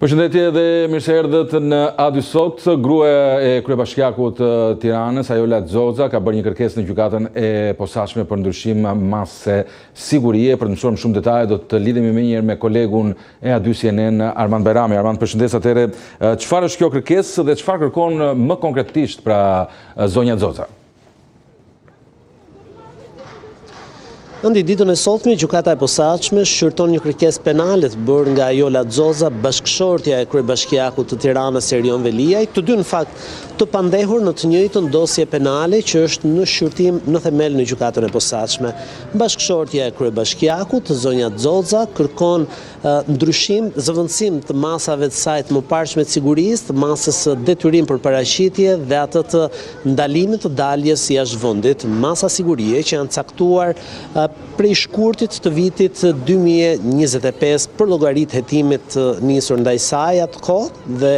Përshëndetje dhe mirëseardhët në A2 Sot. Gruaja e kryebashkiakut të Tiranës, Ajola Xoxa, ka bërë një kërkesë në gjykatën e posaçme për ndryshim mase sigurie. Për të mësuar më shumë detaje, do të lidhemi më njëherë me kolegun e A2 CNN, Armand Bajrami. Armand, përshëndes atëherë. Çfarë është kjo kërkesë dhe çfarë kërkon më konkretisht pra zonja Xoxa? Andi ditën e sotme, gjykata e posaçme shqyrton një kërkesë penale të bërë nga Ajola Xoxa, bashkëshortja e kryebashkiakut të Tiranës Erion Veliaj, të dy në fakt të pandehur në të njëjtën dosje penale që është në shqyrtim në themel në gjykatën e posaçme. Bashkëshortja e kryebashkiakut, zonja Xoxa, kërkon ndryshim, zëvendësim të masave të saj të mëparshme të sigurisë, të masës detyrim për paraqitje dhe atë të ndalimit të daljes jashtë vendit. Masa sigurie që janë caktuar prej shkurtit të vitit 2025 për llogarit hetimit nisur ndaj saj atë kohë dhe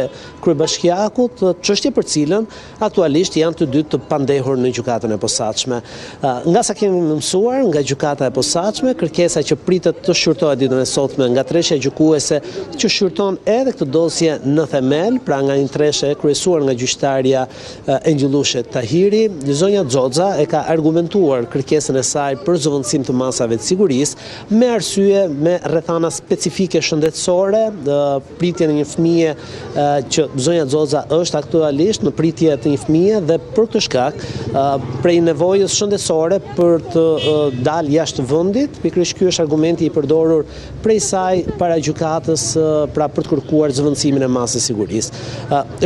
kryebashkiakut, çështje për cilën aktualisht janë të dy të pandehur në gjykatën e posaçme. Nga sa kemi mësuar nga gjykata e posaçme, kërkesa që pritet të shqyrtohet ditën e sotme nga treshja gjykuese që shqyrton edhe këtë dosje në themel, pra nga një treshe kryesuar nga gjyqtarja Engjillushe Tahiri, zonja Xoxa e ka argumentuar kërkesën e saj për zëvendësim të masave të sigurisë me arsye me rrethana specifike shëndetësore, pritjen e një fëmije që zonja Xoxa është aktualisht në pritje të një fëmije dhe për këtë shkak prej nevojës shëndetësore për të dalë jashtë vendit, pikërisht ky është argumenti i përdorur prej saj para gjykatës pra për të kërkuar zëvendësimin e masës sigurisë.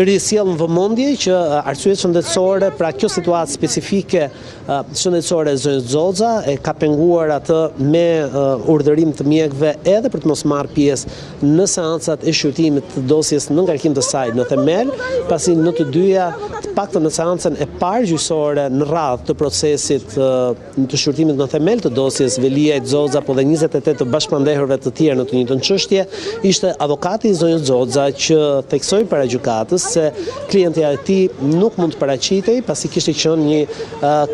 Risjell në vëmendje që arsyet shëndetësore, pra kjo situatë specifike shëndetësore e zonjës Xoxa e ka penguar atë me urdhërim të mjekëve edhe për të mos marrë pjesë në seancat e shqyrtimit të dosjes në ngarkim të saj në themel, pasi në të dyja, të paktën në seancën e parë gjyqësore në radhë të procesit të shqyrtimit në themel të dosjes Veliaj Xoxa, po dhe 28 të bashkëpandehurve të tjerë në të njëjtën çështje, ishte avokati i zonjës Xoxa që theksoi para gjykatës se klientja e tij nuk mund të paraqitej pasi kishte qenë një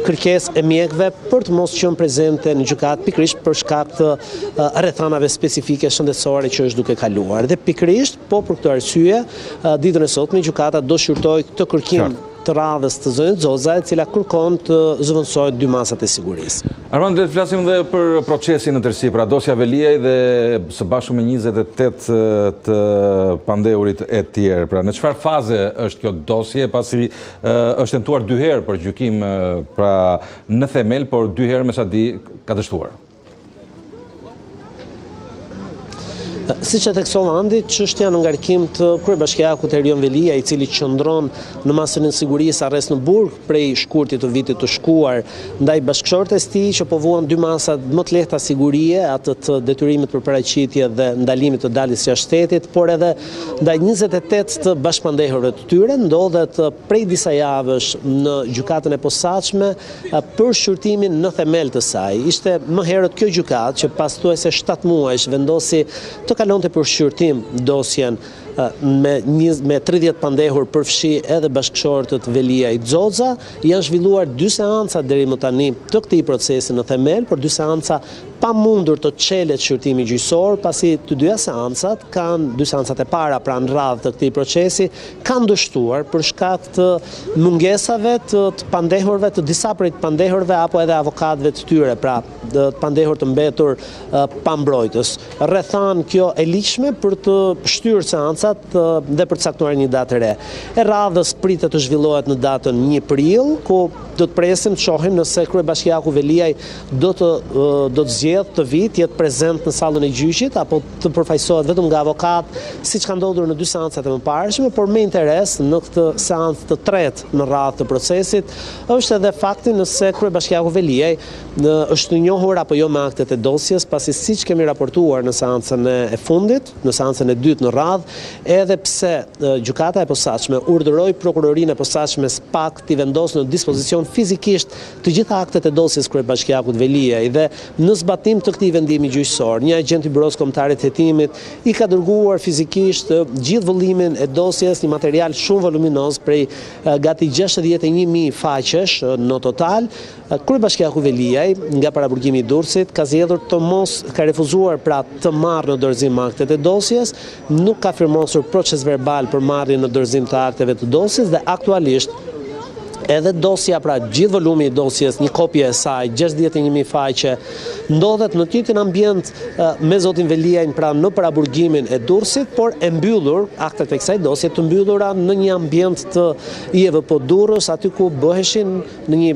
kërkesë e mjekëve për të mos qenë prezente në gjykatë pikërisht për shkak të rrethanave specifike shëndetësore që është duke kaluar. Dhe pikërisht po për këtë arsye, ditën e sotme gjykata do shqyrtoj këtë kërkim të radhës të zonjës Xoxa, e cila kërkon të zëvendësohet dy masat e sigurisë. Armand, le të flasim dhe për procesin në tërësi, pra dosja Veliaj dhe së bashku me 28 të pandehurit e tjerë. Pra në çfarë faze është kjo dosje, pasi është tentuar dy herë për gjykim pra në themel, por dy herë me sa di ka dështuar? Siç e theksova Andi, çështja në ngarkim të kryebashkiakut Erion Veliaj, i cili qëndron në masën e sigurisë arrest në burg prej shkurtit të vitit të shkuar, ndaj bashkëshortes tij që po vuan dy masa më të lehta sigurie, atë të detyrimit për paraqitje dhe ndalimit të daljes jashtë shtetit, por edhe ndaj 28 të bashkëpandehurve të tyre, ndodhet prej disa javësh në gjykatën e posaçme për shqyrtimin në themel të saj. Ishte më herët kjo gjykatë që pas thuajse 7 muajsh vendosi të kalonte për shqyrtim dosjen me 30 pandehur përfshi edhe bashkëshortët Veliaj Xoxa. Janë zhvilluar dy seanca deri më tani të këtij procesi në themel, por dy seanca pa mundur të çelet shqyrtimi gjyqësor, pasi të dyja seancat dy seancat e para pra në radhë të këtij procesi kanë dështuar për shkak të mungesave të pandehurve, të disa prej të pandehurve apo edhe avokatëve të tyre, pra të pandehur të mbetur pa mbrojtës. Rrethan kjo e ligjshme për të shtyrë seancat dhe për të caktuar një datë re. E radhës pritet të zhvillohet në datën 1 prill, ku do të presim të shohim nëse kryebashkiaku Veliaj do të zgjedhë të vit, jetë prezent në sallën e gjyqit apo të përfaqësohet vetëm nga avokat, siç ka ndodhur në dy seancat e mëparshme, por me interes në këtë seancë të tretë në radhë të procesit është edhe fakti nëse kryebashkiaku Veliaj është i njohur apo jo me aktet e dosjes, pasi siç kemi raportuar në seancën e fundit, në seancën e dytë në radhë, edhe pse gjykata e posaçme urdhëroi prokurorinë e posaçme SPAK t'i vendosë në dispozicion fizikisht të gjitha aktet e dosjes kryebashkiakut Veliaj dhe në zbatim të këtij vendimi gjyqësor. Një agent i Buros Kombëtare të Hetimit i ka dërguar fizikisht gjithë vëllimin e dosjes, një material shumë voluminoz prej gati 61.000 faqesh në total. Kryebashkiaku Veliaj, nga paraburgimi i Durrësit, ka zgjedhur ka refuzuar pra të marrë në dorëzim aktet e dosjes, nuk ka firmosur proces verbal për marrjen në dorëzim të akteve të dosjes dhe aktualisht edhe dosja, pra gjithë volumi i dosjes, një kopje e saj, 61.000 faqe, ndodhet në të njëjtin ambient me zotin Veliajn, pra në paraburgimin e Durrësit, por e mbyllur, aktet e kësaj dosje të mbyllura në një ambient të IEVP Durrës, aty ku bëheshin në një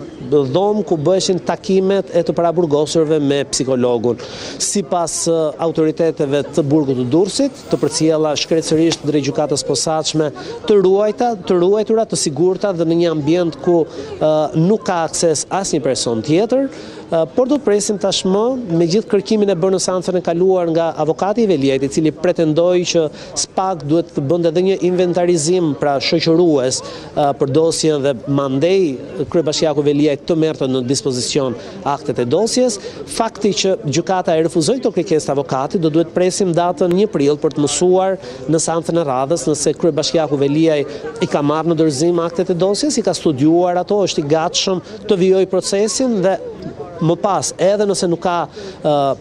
dhomë ku bëheshin takimet e të paraburgosurve me psikologun. Sipas autoriteteve të burgut të Durrësit, të përcjella shkretësisht drejt gjykatës posaçme, të ruajtura, të sigurta dhe në një ambient ku nuk ka akses asnjë person tjetër, por do të presim tashmë me gjithë kërkimin e bërë në seancën e kaluar nga avokati i Veliajt, i cili pretendoi që SPAK duhet të bënte edhe një inventarizim pra shoqërues për dosjen dhe mandej kryebashkiaku Veliajt të merrte në dispozicion aktet e dosjes. Fakti që gjykata e refuzoi këto kërkesë të avokatit, do duhet presim datën 1 prill për të mësuar në seancën e radhës nëse kryebashkiaku Veliaj i ka marrë në dorëzim aktet e dosjes, i ka studiuar ato, është i gatshëm të vijojë procesin dhe më pas, edhe nëse nuk ka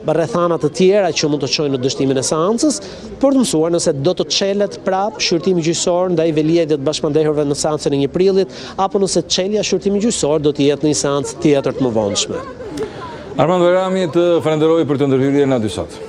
rrethana të tjera që mund të çojnë në dështimin e seancës, për të mësuar nëse do të çelet prap shqyrtimi gjyqësor ndaj Veliajt dhe të bashkëmanderëve në seancën e 1 prillit, apo nëse çelja shqyrtimi gjyqësor do të jetë në një seancë tjetër të mëvonshme. Armando Erami, të falenderoj për të ndërhyrjen në aty sot.